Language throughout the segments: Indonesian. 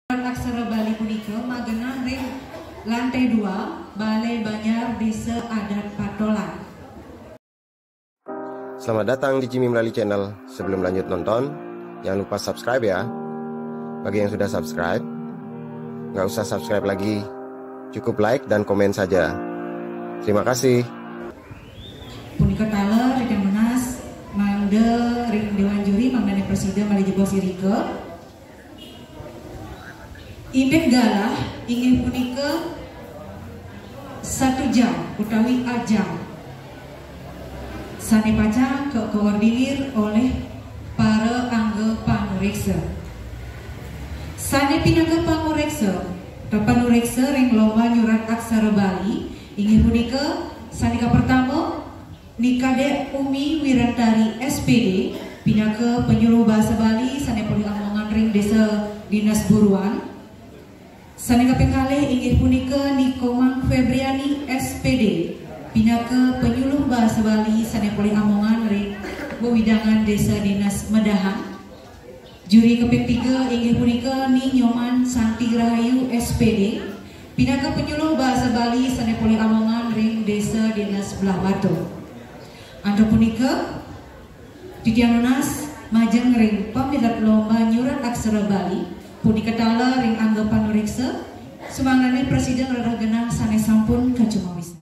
Aksara Bali punika magenang ring lantai 2 Balai Banjar Desa Adat Patolan. Selamat datang di Jimmy Melali Channel. Sebelum lanjut nonton, jangan lupa subscribe ya. Bagi yang sudah subscribe, nggak usah subscribe lagi, cukup like dan komen saja. Terima kasih. Punika tala rekan menas mangde ring dewan juri mangdane presiden Bali Jebo Sirike. Indek galah ingin punika 1 jam utawi ajang sane paca koordinir oleh para angga panureksa. Sane pinangga panureksa atau panureksa ring lomba nyurat aksara Bali ingin punika sanika pertama Nikade Umi Wirantari SPD pinangga penyuluh bahasa Bali sane poli amongan ring desa Dinas Buruan. Sanika pengkalih inggih punika Nikomang Febriani SPD pinaka penyuluh bahasa Bali sanepoli amongan ring wewidangan desa Dinas Medahan. Juri keping 3 inggih punika Ni Nyoman Santi Rahayu SPD pinaka penyuluh bahasa Bali sanepoli amongan ring desa Dinas Belah Batu. Anda punika titiang lunas majeng ring pamilat lomba nyurat aksara Bali punika tala ring angga panureksa sumangane presiden rada genang sanes sampun kacumawis.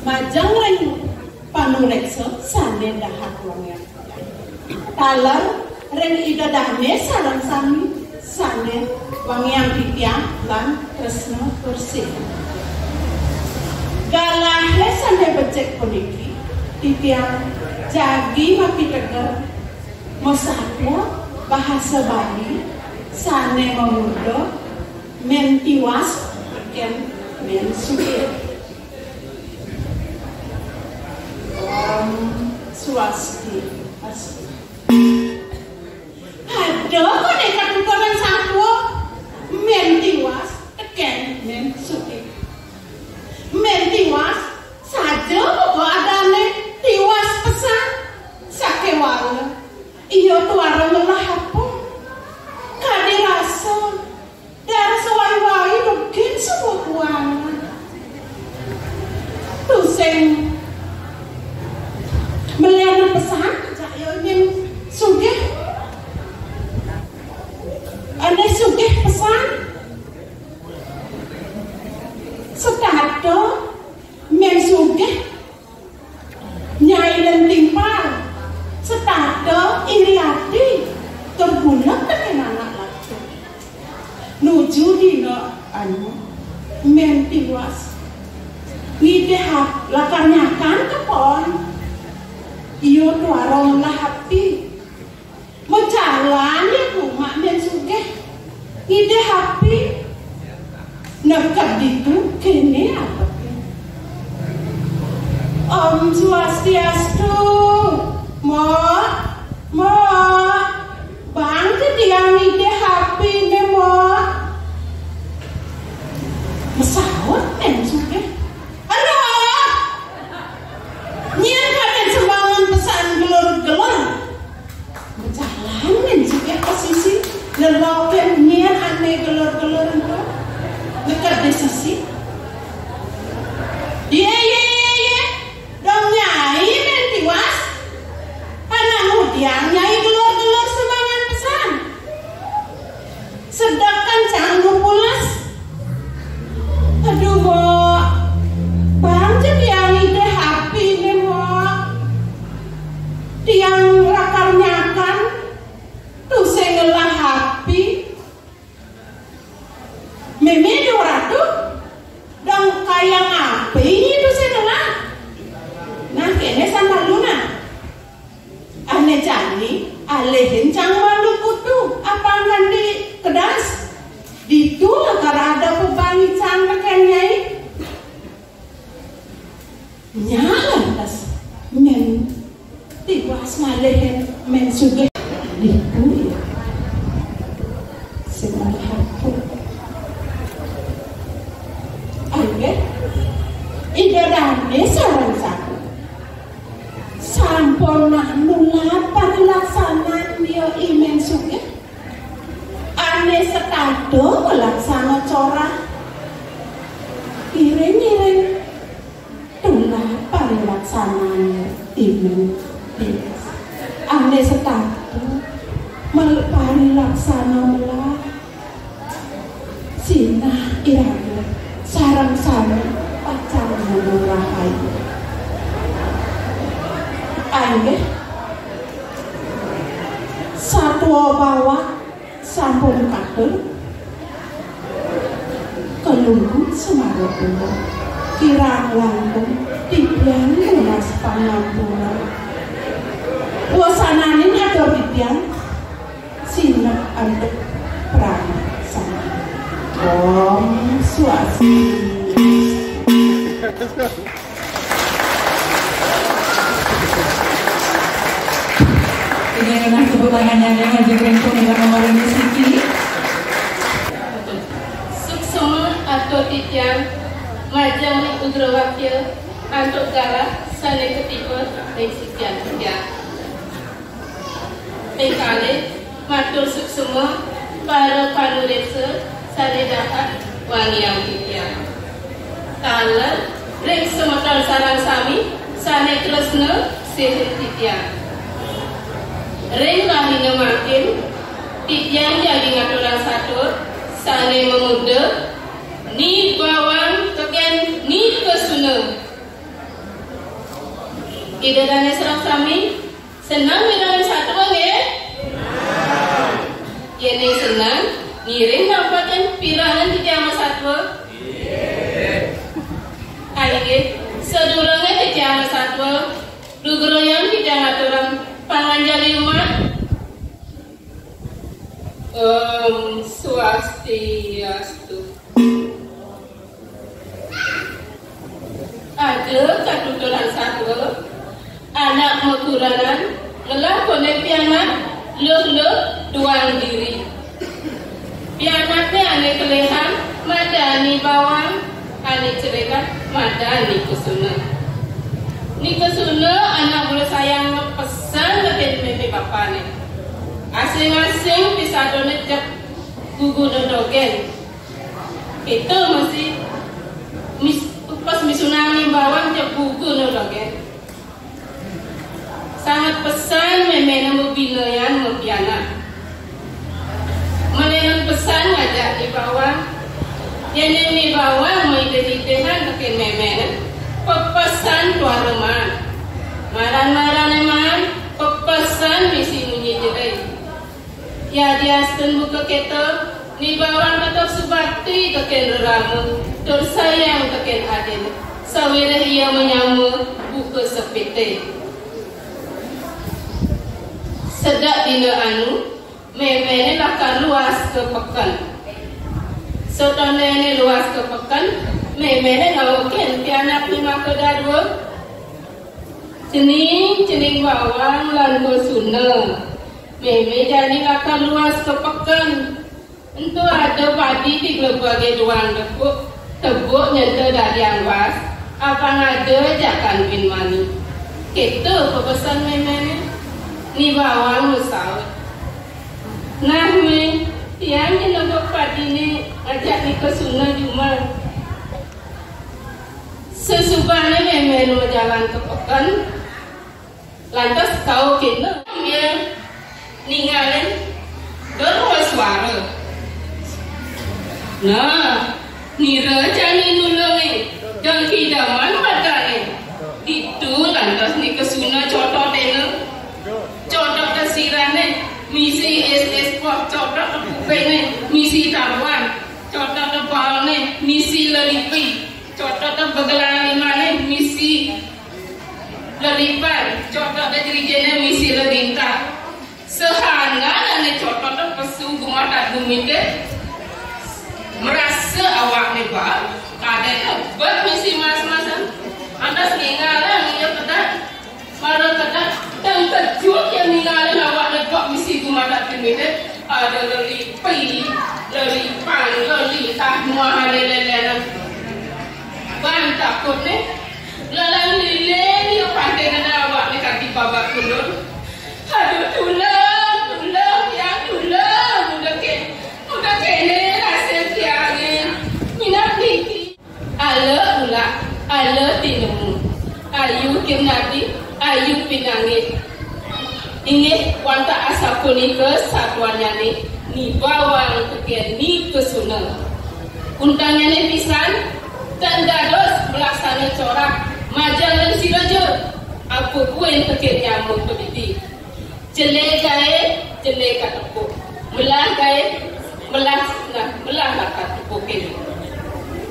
Majang ring panureksa sane dahat wangian. Talar ring idadahne sarang sami sane wangian titiang lan tresna bersih. Galahe sane becek puniki titiang jagi mapi tegar mosapya bahasa Bali sane memuda mentiwas teken men sugih. Om Swastiastu. Aduh, kok dekat tukaran satu men tiwas teken men sugih. Men tiwas saja kok adane tiwas pesan sakewala. Iyo tuara melah apa? Kade rasa darah sewai-wai mungkin semua kuangan. Tuseng melihat pesan saya ingin sugih. Ane sugih pesan setado men sugih nyai dan timpal setado iri hati terbunuh dengan anak laki nuju dino anu men tiwas ngidehak lakarnyakan kepon iyo tuarong lahapi menjalan ya rumah men sugih ngidehapi nekat itu kene apa Om Swastiastu. Mo bang ketiang ide happy ne mo mesawat men sudah halo nyian kalian semangat pesan gelor-gelor berjalan men sudah posisi leloken nyian aneh gelor-gelor itu dekat desa sih iya dong nyai men tiwas anak mudian nyai gelor-gelor semangat pesan sedangkan canggung pulas aduh mo bang jadi yang ide happy nih mo tiang rakarnyakan tuh saya ngelah happy meme doratu dan kayak api itu saya ngelah nah kene sama luna ane jani alehin cangwa lukutu apa nanti kedas ditu karena ada pebangi cangkeken nyai nyalan tas men tiwas malehin men sugih ditu ya semalahapu ayo ida dane sarang satu sampun nulapan laksanaan dia imen sugih ane setado melaksana corah iring-iring tulapan laksanaan imen ane setado melepani laksana melah sinah irana sarang-sarang pacar menurahai ayo satwa bawah sampun kader kelungkung semarang kirang langkung tibian lunas pangampunan wasananin atau tibian sinak antuk prana sama Om Swastiastu. Ini adalah tepuk tangannya yang hadirkan pemegang nomor musiki. Suksema atau titian majang ugrawakya antuk gala sane ketipa dan sekian. Pekale matur suksema para panureksa sane dapat wangiang titian. Tala rek semetal sarang sami sane tresna sehet titian. Reng lahina makin titian jadi ngaturan satu sane memuda ni bawang teken ni kesuna idadane serang sami senang dengan satu ya yene senang ngiring nampakan piranan titian satu aige sedurunge titian satu dugroyan titian ngaturan panganjali rumah Om Swastiastu. ada katuturan satu anak mekuranan ngelakone pianak leh duang diri. Pianaknya ane kelehan madani bawang ane cerekat madani kesuna. Ni kesuna anak bulu sayang pesan ke meme bapane. Asing-asing bisa donet jak gugu dogen. Itu masih pas misunami bawang jak gugu dogen. Sangat pesan meme nemu binayan mempiana. Melenan pesan ngajak di bawang. Yang di bawang mau ide-idehan ke meme. Pepesan tuan reman. Maran-maran eman. Pepesan misi munyi jedai. Ya diasten buka keto. Ni bawang tetap sebakti keken reramu. Tersayang keken adil. Sawirah ia menyamu buka sepete. Sedak dina anu meme lakar luas ke pekan. Sotone luas ke pekan meme ngawoken pianak lima kedadua cening bawang lan gosuna meme jadi lakar luas ke pekan. Entu ada padi di berbagai duang dekuk tebuk nyente dari yang was apa ada jakan bin mani gitu pepesan meme ni bawang musawat. Nah me tiang ni nombor padi ni ajak ni ke sungai cuma sesubahnya memang jalan ke pekan lantas kau kena dia ninggalin berua suara. Nah ni raja ni nulungi dan kidaman matanya itu lantas ni ke sungai cotot dena. Codok kesirane misi SS pop codok bene misi taruan codok tepalne misi lelipi codok begelane mane misi lelipan codok jerijene misi lelinta sehanga ane codok pesu gumatat gumite merasa awak ne ba kadang buat misi mas-masan andas ngingalan ya pedak marah pedak dan terjun yang ninggalin awak nekok misi gumadat pimpinan ada lelipi, lelipan, lelitah, muah lelelenan ban takut ni lalang lele ni pandai kena awak ni kaki babak kulun aduh tulang yang tulang muda kene hasil tiangin minat niki ala ulah ala tinemu ayu kim nabi ayu pinangit ini wanta asapun ke satuannya ni bawang kekian ni kesuna untangnya ni pisan dan dados melaksana corak majang dan sirojo aku kuen kekian nyamuk pediti jelek gae jelek katepuk melah gae melah katepuk ini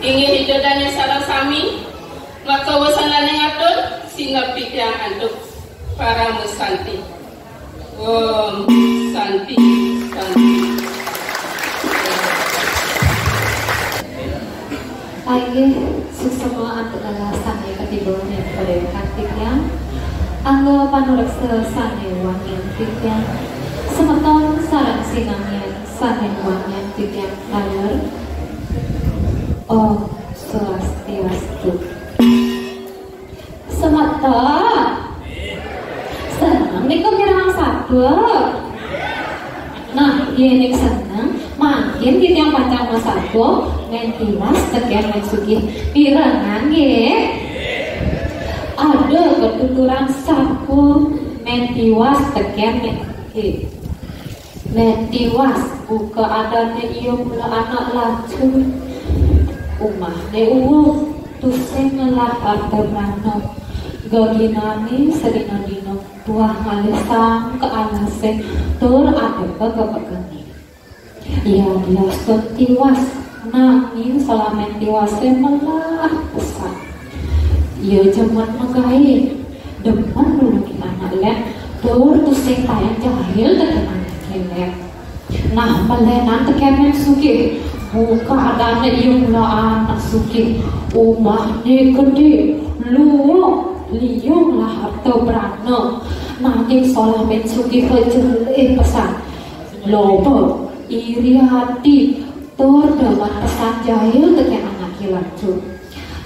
ingin hidupnya sarang sami maka wasanane ngatur singa pikiran antuk para mesanti. Om santi. Aye susama adalah sane katibunya pada kantik yang angga panureksa sane wangian tiang semeton sarang sinangnya sane wangian tiang layar. Om swastiastu. Semata senang nih kok nyerang satu. Nah ini senang makin di yang pacang mas satu mentilas tekian mensuki pirangan ye ada ketuturan sapu mentiwas tekian mensuki mentiwas buka adanya iyo mula anak lacur umah ne tuseng lah arta brano gaginani sedina dino tuah ngalesang ke alase tur ada kegepekeni ya dia tiwas nanging selamen tiwasnya malah pesan ya jaman megai depan dulu kita anak lek tur tuseng tayang jahil dengan anak kelek nah melenan tekemen suki buka adanya yung laan suki umah ni gede luo liung lah atau berano nanging solah mensuki kejele pesan lobo iri hati tur dalam pesan jahil dengan anak hilancu.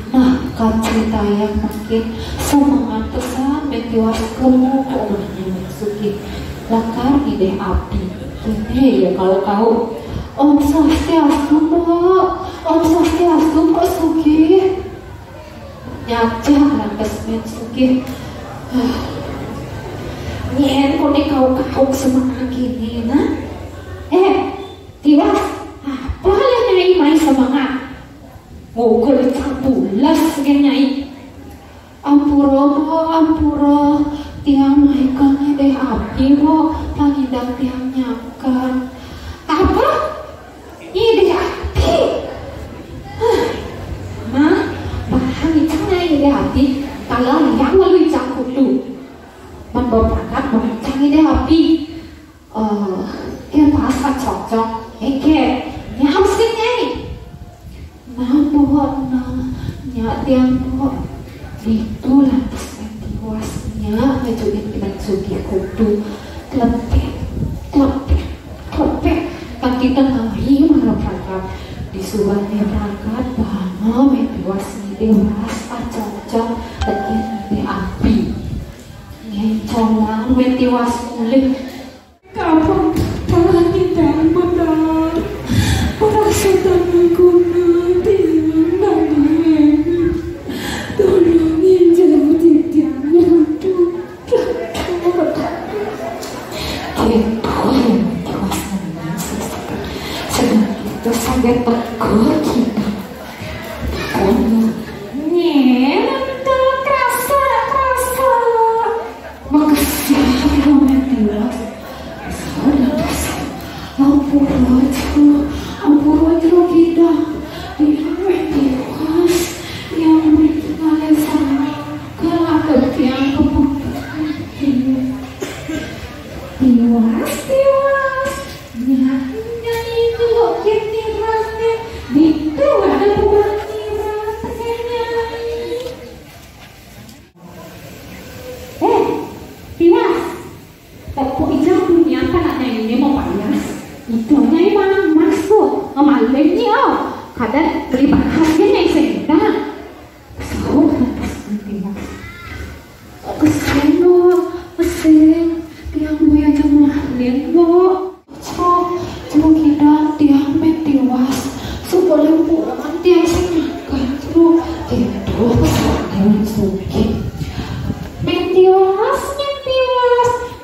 Nah kan cerita yang makin semangat pesan mentiwas kemu omahnya mensuki lakar ide api ini ya kalau kau Om Swastiastu Mbak, Om Swastiastu Mbak Suki nyajak lantas Mensuki nyen kok nih kau semangat gini nah Tiwas apa yang nyai main semangat ngogol cabulas gen nyai ampura tiang main deh api mo pangidang tiang nyakan apa ide api bahan itu ide api kalau yang lalu cangkuk tu berangkat bercang ide api yang pasal cocok nyam sih nyai nampok nyak tiang po itu lantas tiwasnya ngajuin Mensuki kudu klepek kan kita ngahi marah berangkat disuruhnya berangkat bahana metiwasnya dewasa cocok dan ide api ngencolang metiwas mulai kapan kita benar merasa tanah guna tolongin jauh tiang itu itu sangat tegur kita nyentuh kerasa makasih mentiwas ampura kita dia mentiwas yang mengenai sama kelakar yang tiwas nyanyi kalau kita rasanya itu ada pembantiran tiwas tepuk ijam dunia kan anaknya ini mau payas itu nyai mana masuk ngamalenya kadang beli bahannya yang sedang so tiwas kesana mesin tiang buaya jemaah lendo cuma kita tiang mentiwas supaya pulang tiang senyakan terus itu pesawat Mensuki mentiwas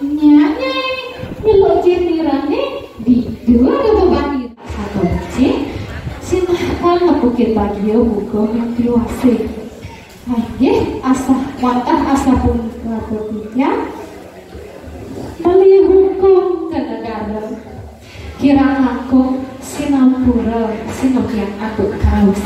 nyanyai milo jenirane di dua beban satu biji sinahkan ngebukit bagia buka mentiwase aja asah wantah asah pun berikutnya beli hukum ke negara kira aku sinampura sinokian aku kaus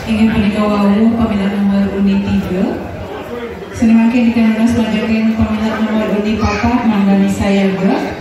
ingin menikah wawu pemilihan nomor undi 3 senemakin dikarenas majakin pemilihan nomor undi 4 Manggani Sayaga